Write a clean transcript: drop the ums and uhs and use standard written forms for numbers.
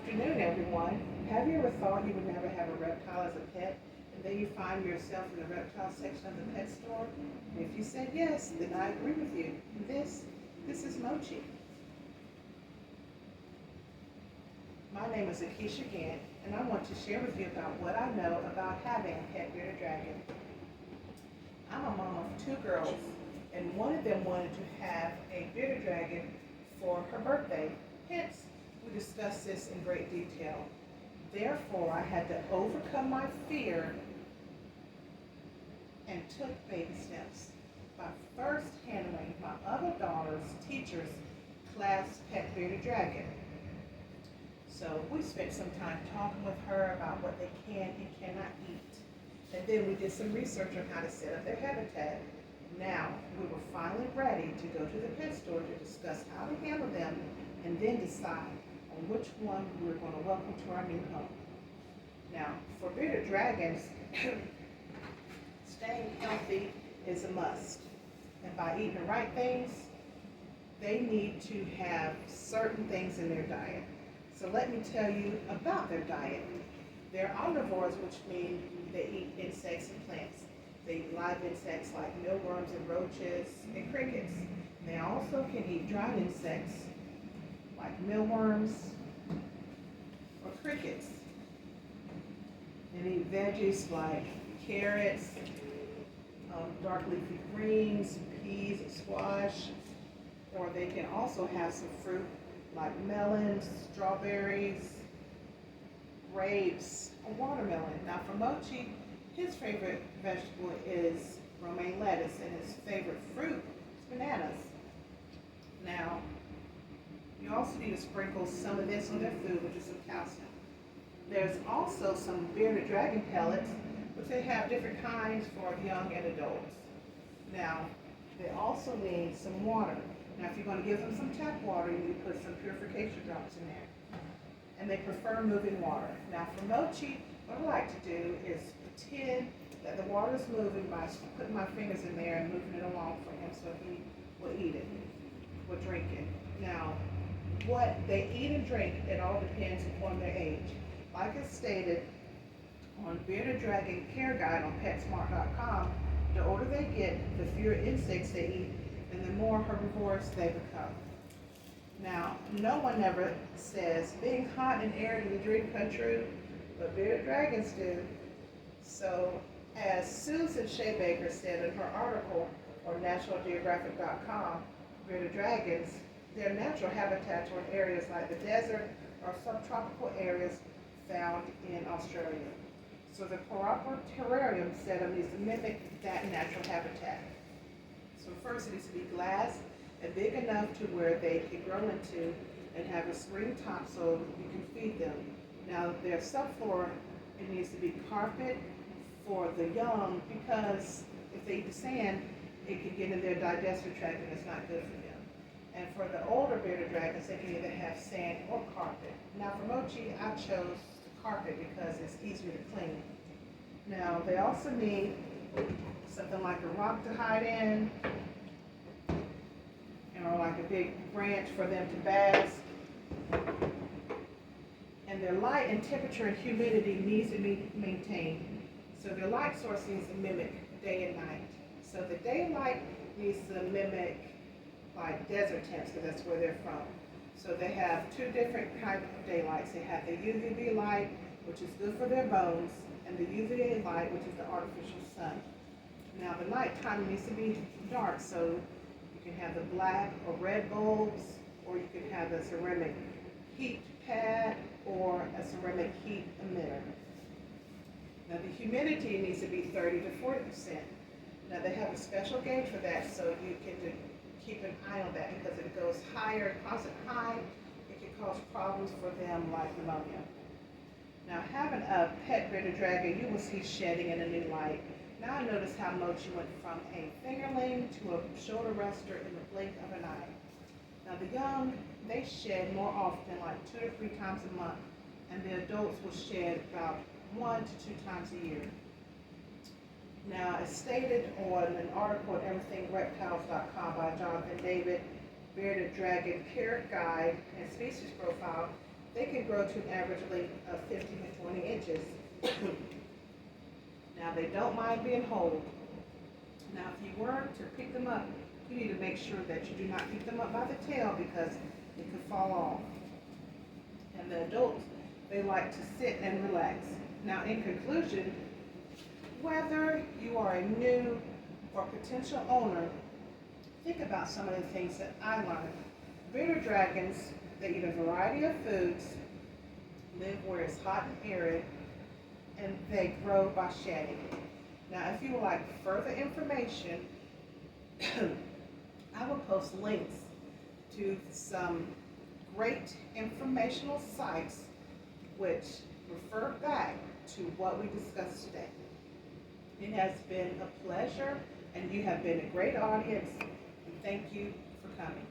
Afternoon, everyone. Have you ever thought you would never have a reptile as a pet, and then you find yourself in the reptile section of the pet store? And if you said yes, then I agree with you. This is Mochi. My name is Akeisha Gant, and I want to share with you about what I know about having a pet bearded dragon. I'm a mom of two girls, and one of them wanted to have a bearded dragon for her birthday. Hence, we discussed this in great detail. Therefore, I had to overcome my fear and took baby steps by first handling my other daughter's teacher's class pet bearded dragon. So we spent some time talking with her about what they can and cannot eat. And then we did some research on how to set up their habitat. Now, we were finally ready to go to the pet store to discuss how to handle them and then decide on which one we were going to welcome to our new home. Now, for bearded dragons, staying healthy is a must. And by eating the right things, they need to have certain things in their diet. So let me tell you about their diet. They're omnivores, which means they eat insects and plants. They eat live insects like mealworms and roaches and crickets. They also can eat dried insects like mealworms or crickets. And eat veggies like carrots, dark leafy greens, peas, squash, or they can also have some fruit like melons, strawberries, grapes, or watermelon. Now for Mochi, his favorite vegetable is romaine lettuce, and his favorite fruit is bananas. Now, you also need to sprinkle some of this on their food, which is some calcium. There's also some bearded dragon pellets, which they have different kinds for young and adults. Now, they also need some water. Now, if you're going to give them some tap water, you need to put some purification drops in there. And they prefer moving water. Now, for Mochi, what I like to do is pretend that the water is moving by putting my fingers in there and moving it along for him so he will eat it, will drink it. Now, what they eat and drink, it all depends upon their age. Like I stated on Bearded Dragon Care Guide on PetSmart.com, the older they get, the fewer insects they eat, and the more herbivorous they become. Now, no one ever says being hot and arid in the dream come true, but bearded dragons do. So, as Susan Shea Baker said in her article on NationalGeographic.com, bearded dragons, their natural habitats are in areas like the desert or subtropical areas found in Australia. So the proper terrarium setup needs to mimic that natural habitat. So first it needs to be glass and big enough to where they can grow into and have a screen top so you can feed them. Now their subfloor, it needs to be carpet for the young because if they eat the sand, it can get in their digestive tract and it's not good for them. And for the older bearded dragons, they can either have sand or carpet. Now for Mochi, I chose the carpet because it's easier to clean. Now they also need something like a rock to hide in, or like a big branch for them to bask. And their light and temperature and humidity needs to be maintained. So their light source needs to mimic day and night. So the daylight needs to mimic like desert temps because that's where they're from. So they have two different types of daylights. They have the UVB light, which is good for their bones, and the UVA light, which is the artificial sun. Now the nighttime needs to be dark, so you can have the black or red bulbs, or you can have a ceramic heat pad or a ceramic heat emitter. Now the humidity needs to be 30 to 40%. Now they have a special gauge for that, so you can keep an eye on that because if it goes higher, constant high, it can cause problems for them like pneumonia. Now having a pet bearded dragon, you will see shedding in a new light. Now I notice how Mochi went from a fingerling to a shoulder rester in the blink of an eye. Now the young, they shed more often, like 2 to 3 times a month, and the adults will shed about 1 to 2 times a year. Now, as stated on an article at everythingreptiles.com by Jonathan David, Bearded Dragon Care Guide and Species Profile, they can grow to an average length of 15 to 20 inches. Now, they don't mind being whole. Now, if you were to pick them up, you need to make sure that you do not pick them up by the tail because it could fall off. And the adults, they like to sit and relax. Now, in conclusion, whether you are a new or potential owner, think about some of the things that I learned. Bearded dragons, they eat a variety of foods, live where it's hot and arid, and they grow by shedding. Now, if you would like further information, I will post links to some great informational sites which refer back to what we discussed today. It has been a pleasure, and you have been a great audience. And thank you for coming.